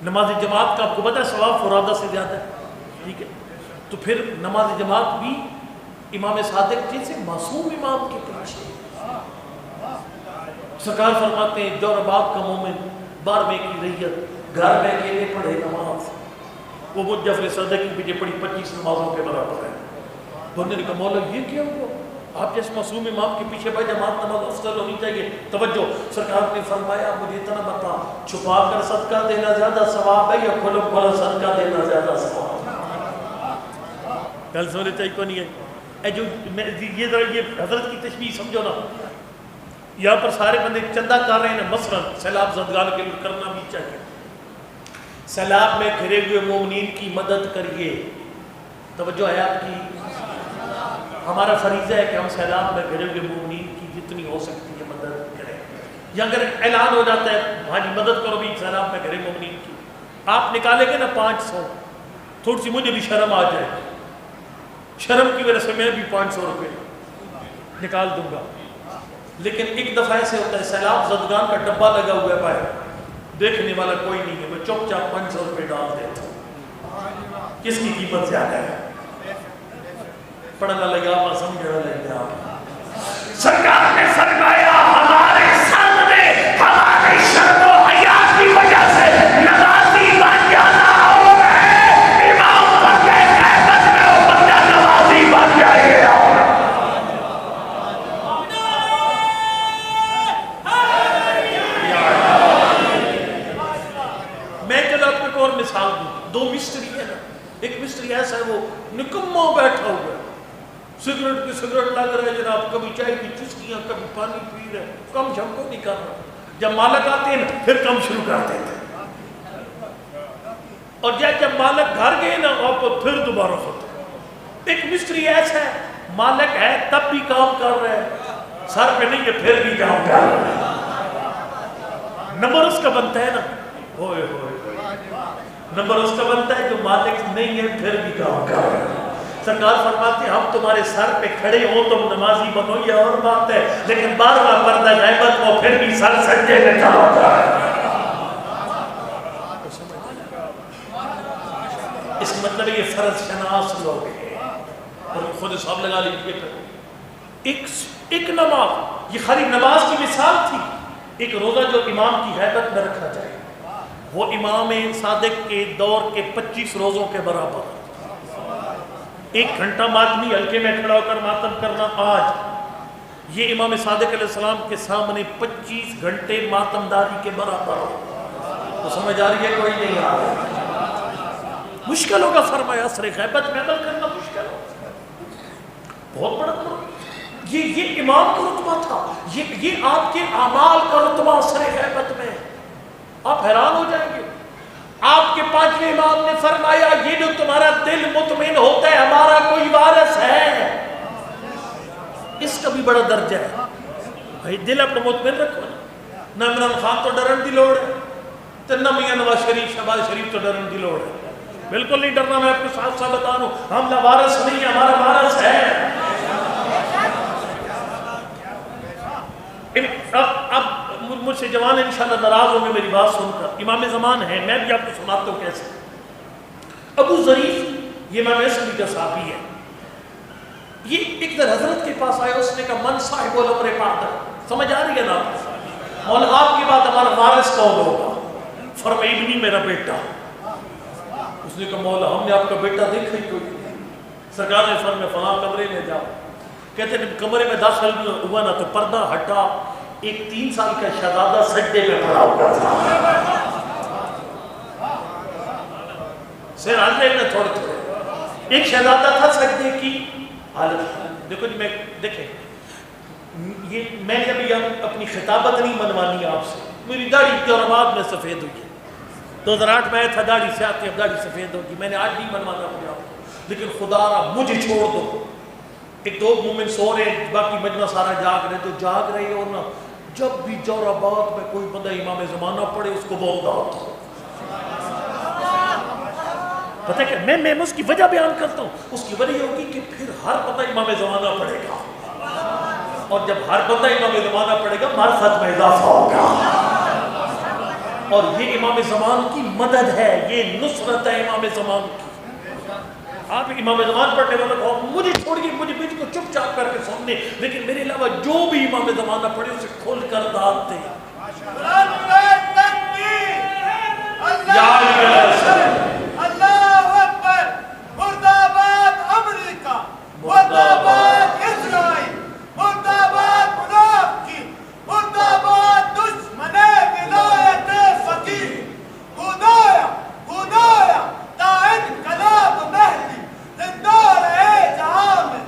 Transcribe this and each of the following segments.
نماز جماعت کا آپ کو پتہ ہے ثواب فرادہ سے زیادہ ہے، ٹھیک ہے؟ تو پھر نماز جماعت بھی امام صادق جیسے معصوم امام کے پیچھے سرکار فرماتے ہیں جو رباب کا مومن 12ویں کی ریت گھر میں اکیلے پڑھے نماز وہ مجھ جعفر صادق کی پیچھے پڑھی 25 نمازوں کے برابر ہے۔ بندے نے کہا مولا یہ کیا ہوا؟ آپ جیسے معصوم امام کے پیچھے بھائی جماعت نماز افضل ہونی چاہیے۔ توجہ، سرکار نے فرمایا مجھے اتنا بتا، چھپا کر صدقہ دینا زیادہ ثواب ہے یا کھلا کھلا صدقہ دینا زیادہ ثواب ہے؟ گل سمجھنے چاہیے کو نہیں ہے؟ جو یہ حضرت کی تشبیہ سمجھو نا، یہاں پر سارے بندے چندہ کر رہے ہیں، مثلا سیلاب زدگان کے لیے کرنا بھی چاہیے، سیلاب میں گھرے ہوئے مومنین کی مدد کریے۔ توجہ ہے آپ کی؟ ہمارا فریضہ ہے کہ ہم سیلاب میں گھرے ہوئے مومنین کی جتنی ہو سکتی ہے مدد کریں، یا اگر اعلان ہو جاتا ہے ہاں جی مدد کرو بھی سیلاب میں گھرے مومنین کی، آپ نکالیں گے نا 500، تھوڑی سی مجھے بھی شرم آ جائے، شرم کی وجہ سے میں بھی 500 روپے نکال دوں گا، لیکن ایک دفعہ ایسے ہوتا ہے سیلاب زدگان کا ڈبہ لگا ہوا ہے باہر، دیکھنے والا کوئی نہیں ہے، میں چپ چاپ 500 روپے ڈال دیتا ہوں۔ کس کی قیمت زیادہ ہے؟ پڑھنا لگا آپ سمجھنا لگا۔ سرکار نے فرمایا ہمارے سامنے ہمارے شرم و حیا کی وجہ سے نمازی بن جانا ہو رہے، امام بن کے قیادت میں وہ بندہ نمازی بن جائے گا۔ میں چلو آپ کو ایک اور مثال دوں، 2 مستری ہے نا، ایک مستری ایسا ہے وہ نکمہ بیٹھا ہوا ہے، سگریٹ کی سگریٹ لگ رہا ہے جناب، کبھی چائے کی چسکیاں، کبھی پانی پی رہے، کم شم کو نہیں کر رہا۔ جب مالک آتے ہیں پھر کم شروع کر دیتے ہیں، اور جب مالک گھر گئے نا آپ پھر دوبارہ ختم۔ ایک مستری ایسا ہے مالک ہے تب بھی کام کر رہے ہیں، سر پہ نہیں ہے پھر بھی کام کر رہے ہیں۔ نمبر اس کا بنتا ہے نا، ہوئے ہوئے نمبر اس کا بنتا ہے جو مالک نہیں ہے پھر بھی کام کر رہے ہیں۔ سرکار فرماتے ہیں ہم تمہارے سر پہ کھڑے ہو تم نمازی بنو یہ اور بات ہے، لیکن بارہواں پردہ غیبت ہو پھر بھی سر سجدے میں چلا جائے۔ اس کا مطلب یہ فرض شناس لوگ ہیں، اور خود حساب لگا لیجیے۔ ایک نماز، یہ خالی نماز کی مثال تھی، ایک روزہ جو امام کی غیبت میں رکھا جائے وہ امام صادق کے دور کے 25 روزوں کے برابر۔ 1 گھنٹہ ماتمی ہلکے میں کھڑا ہو کر ماتم کرنا آج یہ امام صادق علیہ السلام کے سامنے 25 گھنٹے ماتم داری کے برابر ہو۔ تو سمجھ آ رہی ہے کوئی نہیں آ رہا؟ مشکل ہوگا فرمایا عصر غیبت میں عمل کرنا مشکل ہوگا، بہت بڑا رتبہ، یہ امام کا رتبہ تھا، یہ آپ کے اعمال کا رتبہ عصر غیبت میں، آپ حیران ہو جائیں گے۔ آپ کے 5ویں امام نے فرمایا یہ جو تمہارا دل مطمئن ہوتا ہے ہمارا کوئی وارث ہے، اس کا بھی بڑا درجہ ہے۔ بھائی دل اپنا مطمئن رکھو نا، نہ عمران خان تو ڈرن دی لوڑ ہے، تو نہ میاں نواز شریف شہباز شریف تو ڈرن دی لوڑ ہے، بالکل نہیں ڈرنا۔ میں آپ کو صاف صاف بتا دوں ہم نہ وارث نہیں، ہمارا وارث ہے۔ اب مجھ سے جوان انشاءاللہ ناراض ہوں گے میری بات سن کر، امام زمان ہے، میں بھی آپ کو سناتا ہوں کیسے۔ ابو ظریف یہ امام اسمی کا صحابی ہے، یہ ایک در حضرت کے پاس آئے، اس نے کہا من صاحب الامر بعد، سمجھ آ رہی ہے نا مولا آپ کے بعد ہمارا وارث کون ہوگا؟ فرمایا ابنی میرا بیٹا۔ اس نے کہا مولا ہم نے آپ کا بیٹا دیکھا ہی کوئی نہیں۔ سرکار نے فرمایا فلاں کمرے میں جاؤ، کہتے ہیں کمرے میں داخل ہوا نا تو پردہ ہٹا، ایک 3 سال کا شہزادہ سجدے میں پڑا ہوا تھا، سر آنے میں تھوڑے تھوڑے، ایک شہزادہ تھا سجدے کی حالت۔ دیکھو جی میں دیکھیں یہ میں نے ابھی اپنی خطابت نہیں منوانی آپ سے، میری داڑھی دورباد میں سفید ہوئی ہے، 2008 میں تھا داڑھی سے آتی اب داڑھی سفید ہوگی، میں نے آج نہیں منوانا مجھے آپ کو، لیکن خدا را مجھے چھوڑ دو۔ ایک 2 مومن سو رہے ہیں، باقی مجمع سارا جاگ رہے، تو جاگ رہے ہو نا، جب بھی جوراباد میں کوئی بندہ امام زمانہ پڑھے اس کو بہت دعوت ہو۔ پتہ ہے کہ میں اس کی وجہ بیان کرتا ہوں، اس کی وجہ یہ ہوگی کہ پھر ہر بندہ امام زمانہ پڑھے گا، اور جب ہر بندہ امام زمانہ پڑھے گا معرفت میں اضافہ ہوگا۔ اور یہ امام زمان کی مدد ہے، یہ نصرت ہے امام زمان کی۔ آپ امام زمان پڑھنے والا کو مجھے چھوڑیے، مجھے بیچ کو چپ چاپ کر کے سامنے، لیکن میرے علاوہ جو بھی امام زمان نہ پڑھے اسے کھول کر داد دیں۔ اللہ اکبر، مرد آباد امریکہ، مرد آباد اسرائیل، مرد آباد منافقین، مرد آباد دشمن ولایت فقیر۔ خدایا خدایا تا انقلاب مہدی زندہ رہے جہاں میں،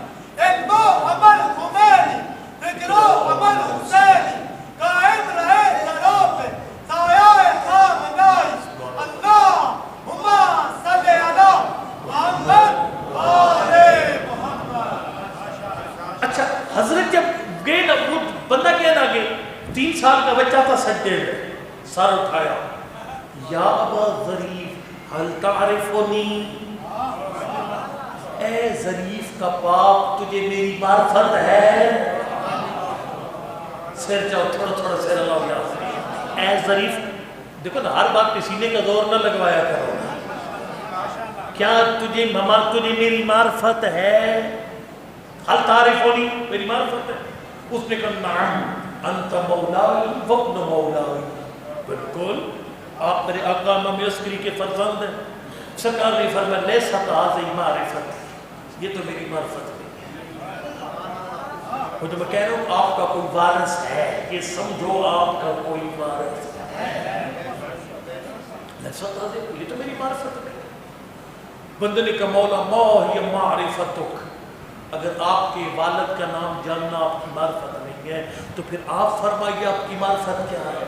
علم و عمل خمینی، فکر و عمل حسینی، قائم رہے سروں پہ سایہ خامنائی۔ اللہم صلی علی محمد آل محمد۔ اچھا حضرت جب گئے نا، وہ بندہ کیا نہ گئے، 3 سال کا بچہ تھا، سجدے میں سر اٹھایا، یا ابا ظریف حل تعرفنی، اے ظریف کا باپ تجھے میری معرفت ہے؟ سر جاؤ تھوڑا تھوڑا سر اللہ یا اے ظریف، دیکھو نا ہر بات پہ سینے کا زور نہ لگوایا کرو، کیا تجھے میری معرفت ہے؟ حل تعرفنی، میری معرفت ہے؟ اس نے کہا نعم انت مولائی وابن مولائی، بالکل آپ میرے آقا امام عسکری کے فرزند ہیں۔ سرکار نے فرمایا لیست ھذہ معرفت، یہ تو میری معرفت نہیں ہے، وہ جو میں کہہ رہا ہوں آپ کا کوئی وارث ہے، یہ سمجھو آپ کا کوئی وارث ہے، لیست ھذہ، یہ تو میری معرفت نہیں۔ بندے نے کہا مولا ما ہی معرفتک، اگر آپ کے والد کا نام جاننا آپ کی معرفت نہیں ہے تو پھر آپ فرمائیے آپ کی معرفت کیا ہے؟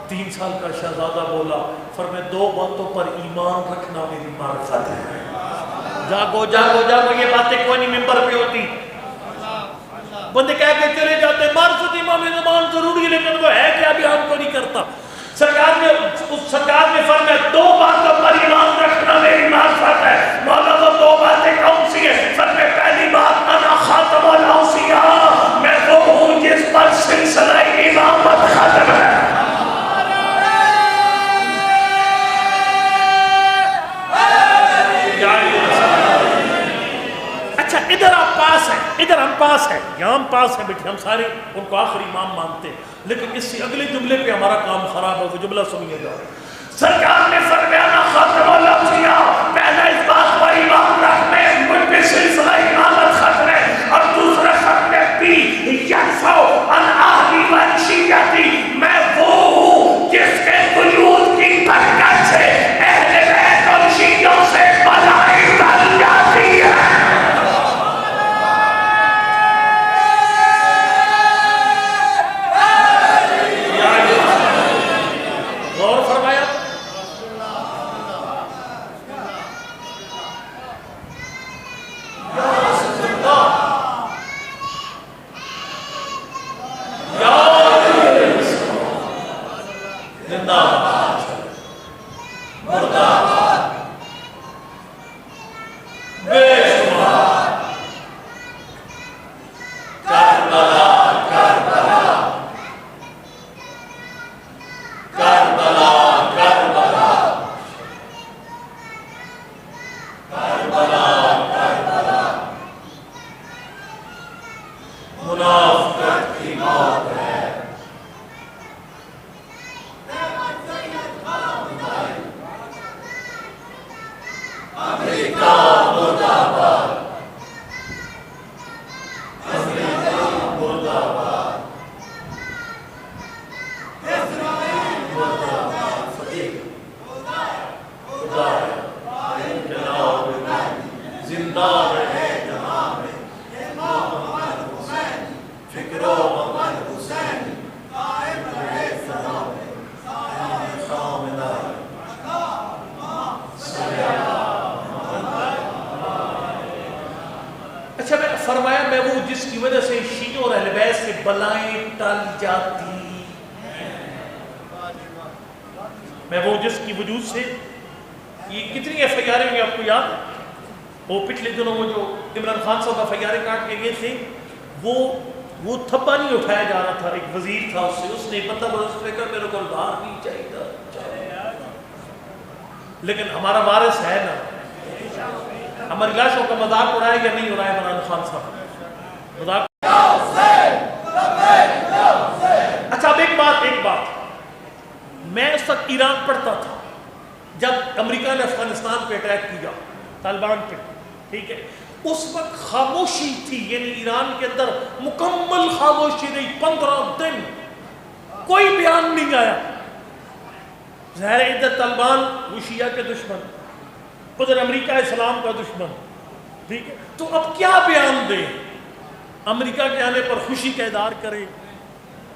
3 سال کا شہزادہ بولا، فرمائے 2 باتوں پر ایمان رکھنا میری معرفت ہے۔ جاگو جاگو جاگو، یہ باتیں کوئی نہیں ممبر پہ ہوتی، بندے کہہ کے چلے جاتے معرفت امام زمان ضروری ہے، لیکن وہ ہے کہ ابھی ہم کو نہیں کرتا۔ سرکار نے فرمایا 2 باتوں پر ایمان رکھنا میری معرفت ہے۔ مولا وہ 2 باتیں کون سی ہیں؟ فرمایا پہلی بات انا خاتم الاوصیاء، میں وہ ہوں جس پر سلسلہ امامت ختم ہے۔ اچھا ادھر آپ پاس ہیں، ادھر ہم پاس ہیں، یہاں ہم پاس ہیں بیٹھے، ہم سارے ان کو آخری امام مانتے ہیں، لیکن اس سے اگلے جملے پہ ہمارا کام خراب ہے، وہ جملہ سنیے گا۔ سرکار نے فرمایا نا خاتم الاوصیاء، پہلا اس بات پر ایمان رکھ میں مجھ پہ سلسلہ امامت ختم ہے، اور دوسرا ختم ہے پی یرفع عن اہلی و شیعتی، میں وہ ہوں جس کے وجود کی برکت سے اہل بیت اور شیعوں سے بلائیں ٹل جاتی ہے۔ فرمایا میں وہ جس کی وجہ سے شیعوں اور اہل بیت سے بلائیں ٹل جاتی، میں وہ جس کی وجود سے، یہ کتنی ایف آئی آریں آپ کو یاد ہے؟ وہ پچھلے دنوں وہ جو عمران خان صاحب ایف آئی آریں کاٹ کے گئے تھے، وہ وہ تھپا نہیں اٹھایا جا رہا تھا، ایک وزیر تھا اس نے پتہ برس پہ کر میرے کو ادھار نہیں چاہیے، لیکن ہمارا وارث ہے نا، ہماری لاشوں کا مذاق اڑائے یا نہیں اڑائے عمران خان صاحب؟ مذاق۔ اچھا اب ایک بات، میں اس وقت ایران پڑھتا تھا جب امریکہ نے افغانستان پہ اٹیک کیا، طالبان پہ، ٹھیک ہے، اس وقت خاموشی تھی، یعنی ایران کے اندر مکمل خاموشی رہی 15 دن، کوئی بیان نہیں آیا۔ ظاہر ہے ادھر طالبان وہ شیعہ کے دشمن، ادھر امریکہ اسلام کا دشمن، ٹھیک ہے، تو اب کیا بیان دے؟ امریکہ کے آنے پر خوشی کا اظہار کرے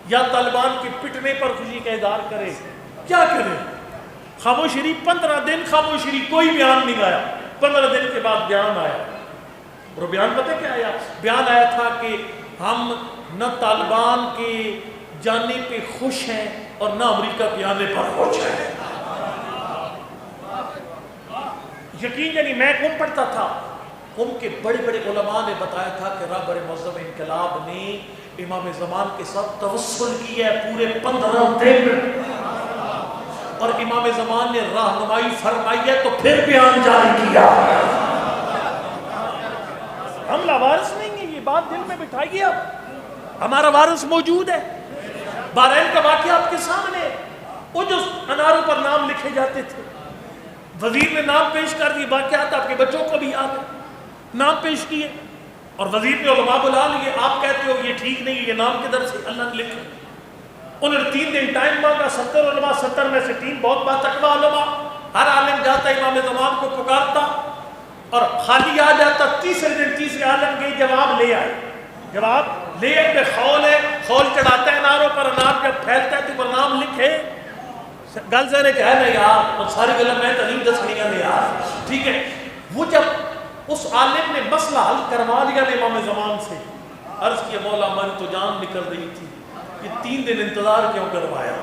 یا طالبان کے پٹنے پر خوشی کا اظہار کرے؟ کیا کرے؟ خاموشی رہی 15 دن، خاموشی رہی، کوئی بیان نہیں آیا۔ 15 دن کے بعد بیان آیا، اور بیان پتہ کیا آیا؟ بیان آیا تھا کہ ہم نہ طالبان کے جانے پہ خوش ہیں اور نہ امریکہ کے آنے پر خوش ہیں۔ یقین یعنی میں قم پڑھتا تھا، قم کے بڑے بڑے علماء نے بتایا تھا کہ رہبر معظم انقلاب نے امام زمان کے ساتھ توسل کیا ہے پورے 15 دن، اور امام زمان نے راہنمائی فرمائی ہے تو پھر بیان جاری کیا۔ ہم لاوارث نہیں ہیں، یہ بات دل میں بٹھائیے، اب ہمارا وارث موجود ہے۔ بحرین کا واقعہ آپ کے سامنے ہے، وہ جو اناروں پر نام لکھے جاتے تھے، وزیر نے نام پیش کر دی، واقعات آپ کے بچوں کو بھی یاد ہے، نام پیش کیے اور وزیر نے علماء بلا لیے، آپ کہتے ہو یہ ٹھیک نہیں، یہ نام کدھر سے؟ اللہ نے لکھا۔ انہوں نے 3 دن ٹائم مانگا، 70 علماء، 70 میں سے 3 بہت باتقوا علماء، ہر عالم جاتا امام زمان کو پکارتا اور خالی آ جاتا۔ تیسرے دن تیسرے عالم گئی، جواب لے آئے، جواب لے آئے کہ خول ہے، خول چڑھاتا ہے اناروں پر، انار جب پھیلتا ہے تو پر نام لکھے۔ گل سے نے کہا نا یار، اور ساری گلہ میں تنیم دس کھڑیاں نے یار، ٹھیک ہے۔ وہ جب اس عالم نے مسئلہ حل کروا لیا نے امام زمان سے، عرض کیا مولا من تو جان نکل رہی تھی، یہ 3 دن انتظار کیوں کروایا؟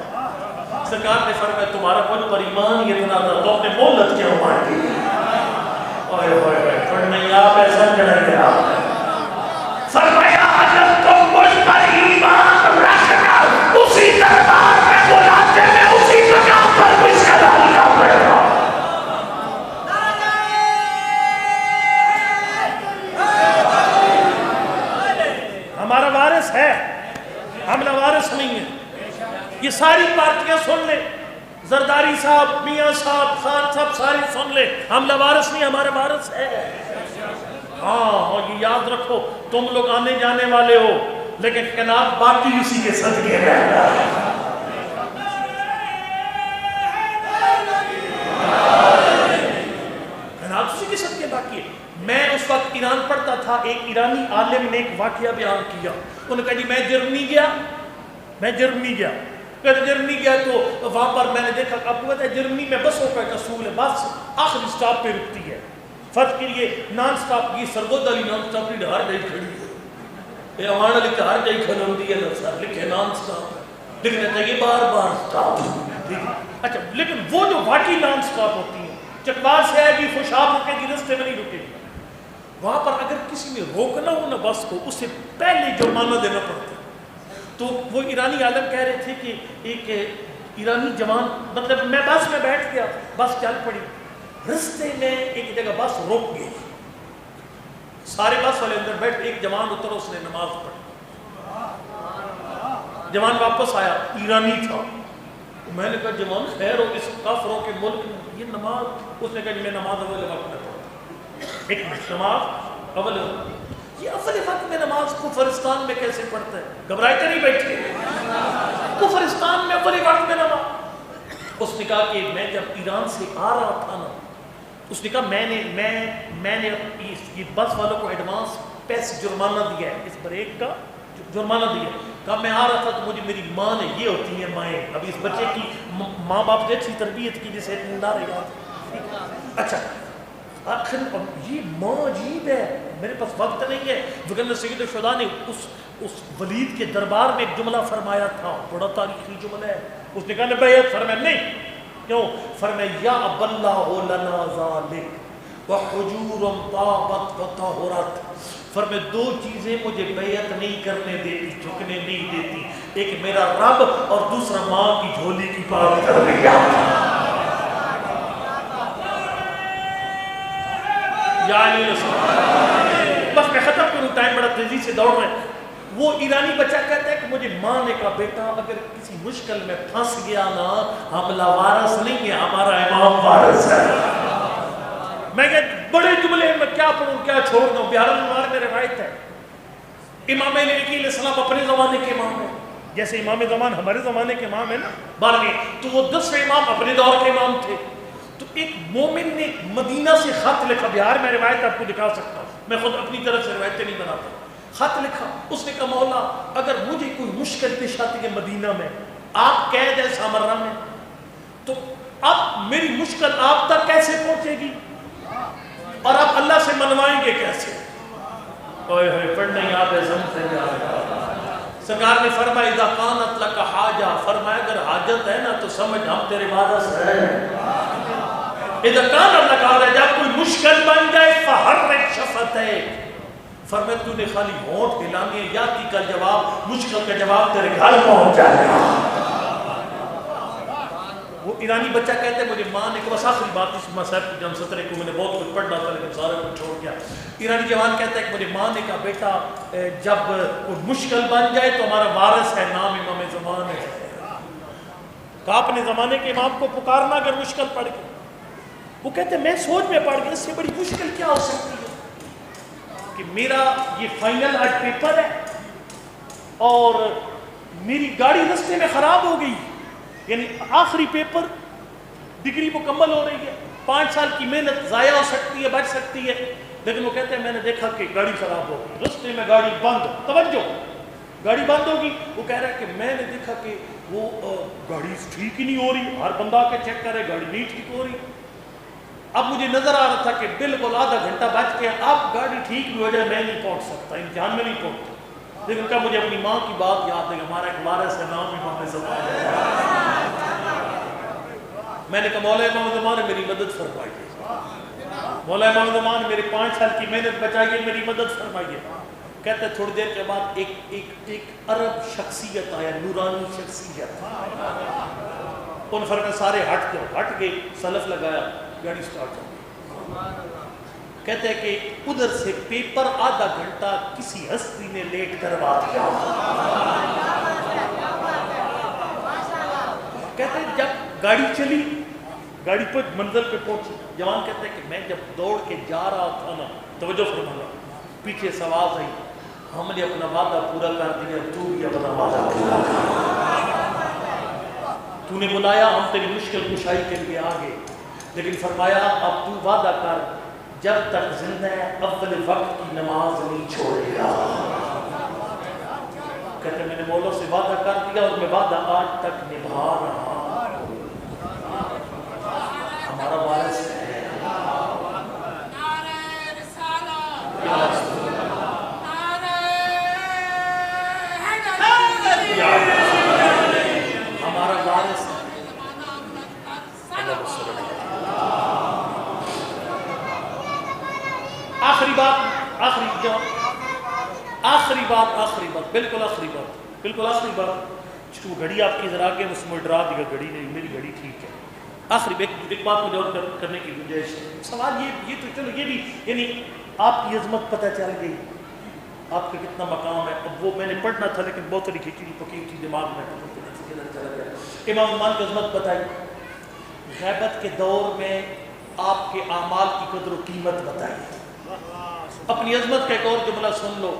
سرکار نے فرمایا تمہارا مجھ پر ایمان یہ اتنا تھا تو اپنے مہلت کیوں مانگی؟ اوئے ہوئے ہوئے پڑھنے آپ ایسا چڑھ گیا، فرمایا اگر تم مجھ پر ایمان رکھنا اسی دربار میں بلاتے میں اسی مقام پر مجھ کا حل کر رہے ہو۔ ہمارا وارث ہے، ہم لوارث نہیں ہیں۔ یہ ساری پارٹیاں سن لیں، زرداری صاحب، میاں صاحب، خان صاحب، ساری سن لیں، ہم لوارث نہیں، ہمارے وارث ہے۔ ہاں، اور یہ یاد رکھو تم لوگ آنے جانے والے ہو، لیکن قناعت باقی اسی کے صدقے رہنا ہے۔ قناعت اسی کے صدقے باقی ہے۔ میں اس وقت ایران پڑھتا تھا، ایک ایرانی عالم نے ایک واقعہ بیان کیا، انہوں نے کہا جی میں جرمنی گیا، جرمنی گیا تو وہاں پر میں نے دیکھا اب ہوا تھا جرمنی میں بسوں کا ایک اصول ہے، بس آخری سٹاپ پہ رکتی ہے، فرض کے لیے نان سٹاپ کی سرگود علی نان سٹاپ کی ہر جگہ کھڑی ہے، یہ ہمارا لکھا ہر جگہ کھڑی ہوتی ہے، سر لکھے نان سٹاپ، لکھنا چاہیے بار بار سٹاپ، ٹھیک ہے۔ اچھا لیکن وہ جو واقعی نان سٹاپ ہوتی ہیں، چکوار سے آئے گی، خوشاب رکے گی، رستے میں نہیں رکے گی، وہاں پر اگر کسی نے روکنا ہو نا بس کو، اس سے پہلے جرمانہ دینا پڑتا ہے۔ تو وہ ایرانی عالم کہہ رہے تھے کہ ایک ایرانی جوان، مطلب میں بس میں بیٹھ گیا، بس چل پڑی، رستے میں ایک جگہ بس رک گئی، سارے بس والے اندر بیٹھ، ایک جوان اترا، اس نے نماز پڑھی، جوان واپس آیا، ایرانی تھا، میں نے کہا جوان خیر ہو اس کافروں کے ملک میں یہ نماز؟ اس نے کہا جی میں نماز اول وقت میں پڑھتا، ایک نماز اول وقت، یہ اول وقت میں نماز کفرستان میں کیسے پڑھتا ہے؟ گھبرائے تو نہیں بیٹھے، کفرستان میں اول وقت میں نماز؟ اس نے کہا کہ میں جب ایران سے آ رہا تھا نا، اس نے کہا میں نے یہ بس والوں کو ایڈوانس پیسے جرمانہ دیا ہے، اس بریک کا جرمانہ دیا ہے، کہا میں آ رہا تھا تو مجھے میری ماں نے، یہ ہوتی ہیں مائیں، ابھی اس بچے کی ماں باپ نے اچھی تربیت کی جسے نہ رہا، اچھا آخر یہ ماں عجیب ہے، میرے پاس وقت نہیں ہے، وگرنہ سید الشہداء نے اس ولید کے دربار میں ایک جملہ فرمایا تھا، بڑا تاریخی جملہ ہے، اس نے کہا بیعت، فرمایا نہیں، کیوں؟ فرمایا یا اب اللہ لنا ذالک وحجور طابت وطہرت، فرمائے دو چیزیں مجھے بیعت نہیں کرنے دیتی، جھکنے نہیں دیتی، ایک میرا رب اور دوسرا ماں کی جھولی کی بات کر لیا۔ یا علی رسول، بس میں ختم کروں، ٹائم بڑا تیزی سے دوڑ رہے ہیں۔ وہ ایرانی بچہ کہتا ہے کہ مجھے ماں نے کہا بیٹا اگر کسی مشکل میں پھنس گیا نا، ہم وارث نہیں ہے، ہمارا امام وارث ہے۔ میں کہتا بڑے جملے میں کیا پڑھوں کیا چھوڑ دوں، بہار المنار میں روایت ہے امام علی علیہ السلام اپنے زمانے کے امام ہیں، جیسے امام زمان ہمارے زمانے کے امام ہیں نا 12، تو وہ 10ویں امام اپنے دور کے امام تھے۔ تو ایک مومن نے مدینہ سے خط لکھا، بہار میں روایت آپ کو دکھا سکتا ہوں، میں خود اپنی طرف سے روایتیں نہیں بناتا، خط لکھا، اس نے کہا مولا اگر مجھے کوئی مشکل پیش آتی ہے مدینہ میں، آپ قید ہے سامرہ میں، تو اب میری مشکل آپ تک کیسے پہنچے گی اور آپ اللہ سے منوائیں گے کیسے؟ اوہ پڑھنے یاد ہے سمجھتے ہیں۔ سرکار نے فرمایا اذا کانت لک حاجہ، فرمایا اگر حاجت ہے نا تو سمجھ ہم تیرے وارث ہیں۔ اذا کانت لک حاجہ، جب کوئی مشکل بن جائے فحرک شفتیک، فرمایا تو نے خالی ہونٹ ہلانے ہیں، یاتی کا جواب، مشکل کا جواب تیرے گھر پہنچ جائے گا۔ وہ ایرانی بچہ کہتے ہیں مجھے ماں نے، بس آخری بات اس مسائل کی جن سطرے کو میں نے بہت کچھ پڑھنا تھا لیکن سارا کچھ چھوڑ گیا۔ ایرانی جوان کہتا ہے کہ مجھے ماں نے کہا بیٹا جب کوئی مشکل بن جائے تو ہمارا وارث ہے، نام امام زمان ہے۔ کہا اپنے زمانے کے امام کو پکارنا اگر مشکل پڑ گئی۔ وہ کہتے ہیں میں سوچ میں پڑ گیا اس سے بڑی مشکل کیا ہو سکتی ہے کہ میرا یہ فائنل آج پیپر ہے اور میری گاڑی رستے میں خراب ہو گئی، یعنی آخری پیپر، ڈگری مکمل ہو رہی ہے، 5 سال کی محنت ضائع ہو سکتی ہے، بچ سکتی ہے، لیکن وہ کہتے ہیں میں نے دیکھا کہ گاڑی خراب ہو گئی، رستے میں گاڑی بند، توجہ گاڑی بند ہوگی۔ وہ کہہ رہا ہے کہ میں نے دیکھا کہ وہ گاڑی ٹھیک ہی نہیں ہو رہی، ہر بندہ آ کے چیک کرے گاڑی نہیں ٹھیک ہو رہی۔ اب مجھے نظر آ رہا تھا کہ بالکل آدھا گھنٹہ بچ کے اب گاڑی ٹھیک بھی ہو جائے میں نہیں پہنچ سکتا، امتحان میں نہیں پہنچتا، لیکن کہا مجھے اپنی ماں کی بات یاد ہے، ہمارا ایک وارث ہے، نام امام زمان ہے۔ میں نے کہا مولا امام زمان میری مدد فرمائیے، مولا امام زمان میرے 5 سال کی محنت بچائیے، میری مدد فرمائیے۔ کہتے تھوڑی دیر کے بعد ایک عرب شخصیت آیا، نورانی شخصیت، ان فرق سارے ہٹ گئے، سلف لگایا، گاڑی سٹارٹ ہو گئی۔ کہتے ہیں کہ ادھر سے پیپر آدھا گھنٹہ کسی ہستی نے لیٹ کروا دیا۔ کہتے ہیں جب گاڑی چلی، گاڑی پر منزل پہ پہنچی، جوان کہتے ہیں کہ میں جب دوڑ کے جا رہا تھا نا، توجہ فرمانا، پیچھے سے آواز آئی ہم نے اپنا وعدہ پورا کر دیا، تو بھی اپنا وعدہ پورا کر، تو نے بلایا ہم تیری مشکل کشائی کے لیے آگے، لیکن فرمایا اب تو وعدہ کر جب تک زندہ ہے اول وقت کی نماز نہیں چھوڑے گا۔ کہتے ہیں میں نے مولا سے وعدہ کر دیا اور میں وعدہ آج تک نبھا رہا ہوں، ہمارا وارث ہے۔ ہمارا وارث ہے۔ آخری بات، بالکل آخری بات، وہ گھڑی آپ کی ذرا کے اس میں ڈرا دیا، گھڑی نہیں، میری گھڑی ٹھیک ہے۔ آخری ایک بات مجھے اور کرنے کی گنجائش ہے، سوال یہ تو چلو یہ بھی، یعنی آپ کی عظمت پتہ چل گئی، آپ کا کتنا مقام ہے، اب وہ میں نے پڑھنا تھا لیکن بہت تھوڑی کھچڑی پکی تھی دماغ میں، امام زمان کی عظمت بتائی، غیبت کے دور میں آپ کے اعمال کی قدر و قیمت بتائی۔ اپنی عظمت کا ایک اور جملہ سن لو،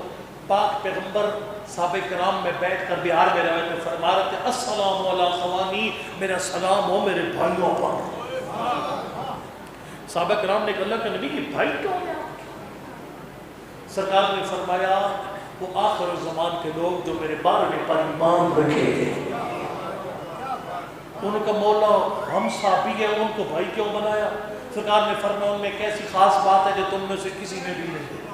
پاک پیغمبر صحابہ کرام میں بیٹھ کر بہار میں روایت میں فرما رہے تھے السلام علی خوانی، میرا سلام ہو میرے بھائیوں پر۔ صحابہ کرام نے کہا اللہ کے نبی یہ بھائی کیوں ہے؟ سرکار نے فرمایا وہ آخر زمان کے لوگ جو میرے 12ویں پر ایمان رکھے تھے، ان کا مولا ہم صحابی ہیں، ان کو بھائی کیوں بنایا؟ سرکار نے فرمایا ان میں ایک ایسی خاص بات ہے جو تم میں سے کسی نے بھی نہیں۔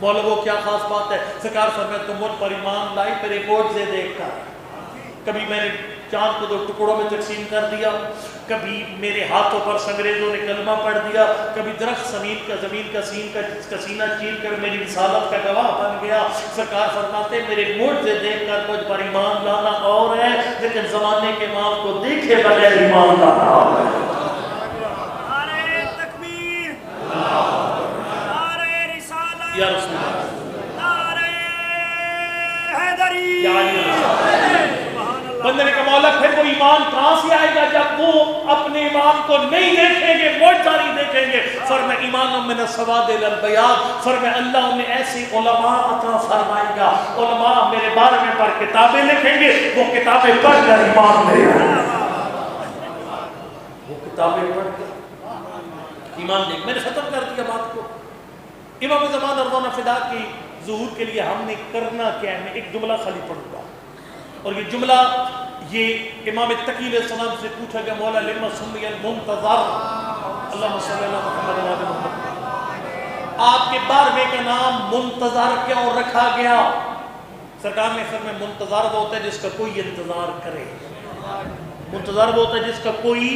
مولا وہ کیا خاص بات ہے؟ سرکار فرمایا تم ان پر ایمان لائی میرے معجزے دیکھ کر، کبھی میں نے چاند کو 2 ٹکڑوں میں تقسیم کر دیا، کبھی میرے ہاتھوں پر انگریزوں نے کلمہ پڑھ دیا، کبھی درخت زمین کا سینہ چیر کر میری رسالت کا گواہ بن گیا۔ سرکار فرماتے میرے معجزے دیکھ کر مجھ پر ایمان لانا اور ہے، لیکن زمانے کے امام کو دیکھے بغیر ایمان لانا اور ہے۔ نعرہ تکبیر، نعرہ رسالت، یا رسول اللہ، نعرہ حیدری، یا علی بندے نے کہا مولا پھر وہ ایمان کہاں سے آئے گا جب وہ اپنے ایمان کو نہیں دیکھیں گے، معجزہ نہیں دیکھیں گے؟ فرمایا ایمان من السواد الی البیاض، فرمایا اللہ انہیں ایسی علماء عطا فرمائے گا، علماء میرے بارے میں پر کتابیں لکھیں گے، وہ کتابیں پڑھ کر ایمان لے آئیں گے، وہ کتابیں پڑھ کر ایمان لے۔ میں نے ختم کر دیا بات کو۔ امام زمان رضوان فدا کی ظہور کے لیے ہم نے کرنا کیا ہے؟ میں ایک جملہ خالی پڑھوں گا، اور یہ جملہ یہ امام تقی علیہ السلام سے پوچھا گیا مولا لما سمی المنتظر، اللہم صلی اللہ محمد علیہ محمد، آپ کے 12ویں کا نام منتظر کیوں رکھا گیا؟ سرکار نے فرمایا منتظر وہ ہوتا ہے جس کا کوئی انتظار کرے، منتظر وہ ہوتا ہے جس کا کوئی،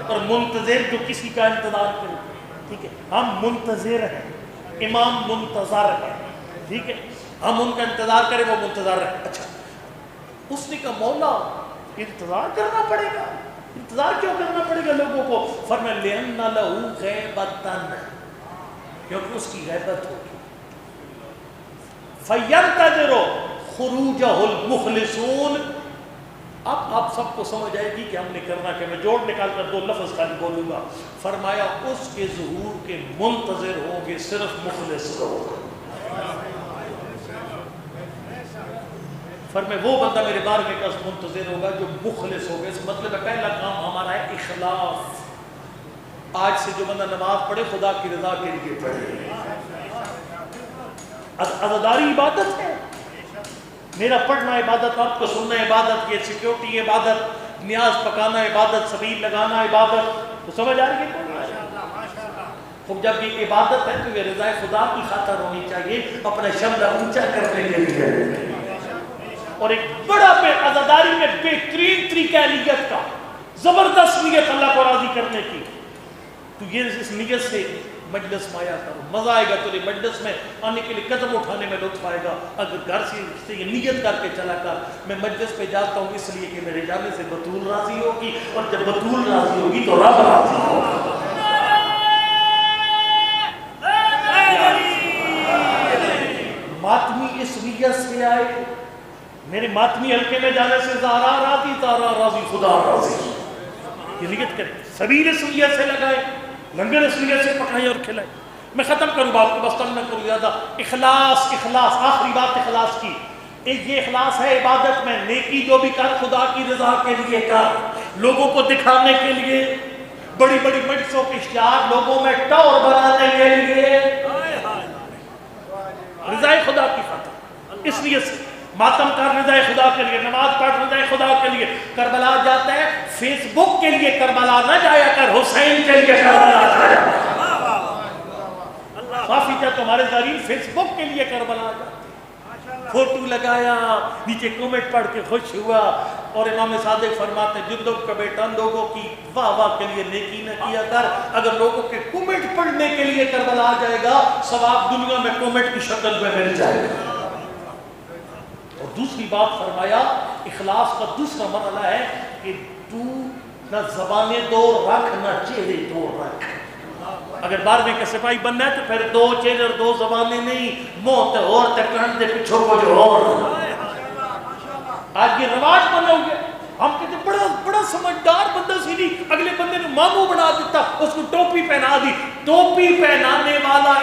اور منتظر جو کسی کا انتظار کرے۔ ٹھیک ہے، ہم منتظر ہیں، امام منتظر ہے، ٹھیک ہے، ہم ان کا انتظار کریں وہ منتظر ہے۔ اچھا، اس نے کہا مولا انتظار کرنا پڑے گا، انتظار کیوں کرنا پڑے گا لوگوں کو؟ فرمایا لِأَنَّ لَهُ غَيْبَةً، کیونکہ اس کی غیبت ہوگی، فَيَنْتَظِرُ خُرُوجَهُ الْمُخْلِصُونَ۔ اب آپ سب کو سمجھ آئے گی کہ ہم نے کرنا کہ میں جوڑ نکال کر 2 لفظ خالی بولوں گا۔ فرمایا اس کے ظہور کے منتظر ہوں گے صرف مخلص لوگ۔ فرمایا وہ بندہ میرے بار میں کس منتظر ہوگا جو مخلص ہوگا۔ اس مطلب ہے پہلا کام ہمارا ہے اخلاص۔ آج سے جو بندہ نماز پڑھے خدا کی رضا کے لیے پڑھے، عزاداری عبادت ہے، میرا پڑھنا عبادت، آپ کو سننا عبادت، یہ سیکیورٹی عبادت، نیاز پکانا عبادت، سبیل لگانا عبادت، تو سمجھ آ رہی ہے؟ خب جب یہ عبادت ہے تو یہ رضا خدا کی خاطر ہونی چاہیے، اپنا شملہ اونچا کرنے کے لیے۔ اور ایک بڑا عزاداری میں بہترین طریقہ ہے نیت کا، زبردست نیت اللہ کو راضی کرنے کی۔ تو یہ اس نیت سے مجلس میں آیا کرو، مزہ آئے گا تجھے مجلس میں آنے کے لیے، قدم اٹھانے میں لطف آئے گا۔ اگر گھر سے یہ نیت کر کے چلا کر میں مجلس پہ جاتا ہوں اس لیے کہ میرے جانے سے بطول راضی ہوگی، اور جب بطول راضی ہوگی تو رب راضی ہوگا۔ ماتمی اس نیت سے آئے، میرے ماتمی حلقے میں جانے سے زہرا راضی، تارا راضی، خدا راضی، یہ نیت کریں۔ سبیل اس نیت سے لگائے، لنگر اس نیت سے پکائے اور کھلائے۔ میں ختم کروں بات کو، بس تنگ نہ کروں زیادہ۔ اخلاص، اخلاص، آخری بات اخلاص کی۔ ایک یہ اخلاص ہے عبادت میں، نیکی جو بھی کر خدا کی رضا کے لیے کر، لوگوں کو دکھانے کے لیے، بڑی بڑی مجلسوں کے اشتہار لوگوں میں ٹور بنانے کے لیے، رضا خدا کی خاطر، اس لیے سے ماتم کر رضا خدا کے لیے، نماز پڑھ رضا خدا کے لیے۔ کربلا جاتا ہے فیس بک کے لیے کربلا نہ جایا کر، حسین کے لیے کربلا جایا کر۔ کافی کیا تمہارے زائرین فیس بک کے لیے کربلا جاتے، فوٹو لگایا، نیچے کومنٹ پڑھ کے خوش ہوا۔ اور امام صادق فرماتے ہیں جندب کا بیٹا لوگوں کی واہ واہ کے لیے نیکی نہ کیا کر، اگر لوگوں کے کومنٹ پڑھنے کے لیے کربلا آ جائے گا ثواب دنیا میں کومنٹ کی شکل میں مل جائے گا۔ اور دوسری بات فرمایا اخلاص کا دوسرا مرحلہ ہے کہ تو نہ زبانیں دو رکھ نہ چہرے دو رکھ۔ اگر 12ویں کا سپاہی بننا ہے تو پھر 2 چہرے اور 2 زبانیں نہیں، منہ تے اور تے کان دے پیچھے کچھ اور۔ آج یہ رواج بنا ہوا ہے، ہم کہتے بڑا سمجھدار بندہ سی نہیں، اگلے بندے نے ماموں بنا دیتا، اس کو ٹوپی پہنا دی۔ ٹوپی پہنانے والا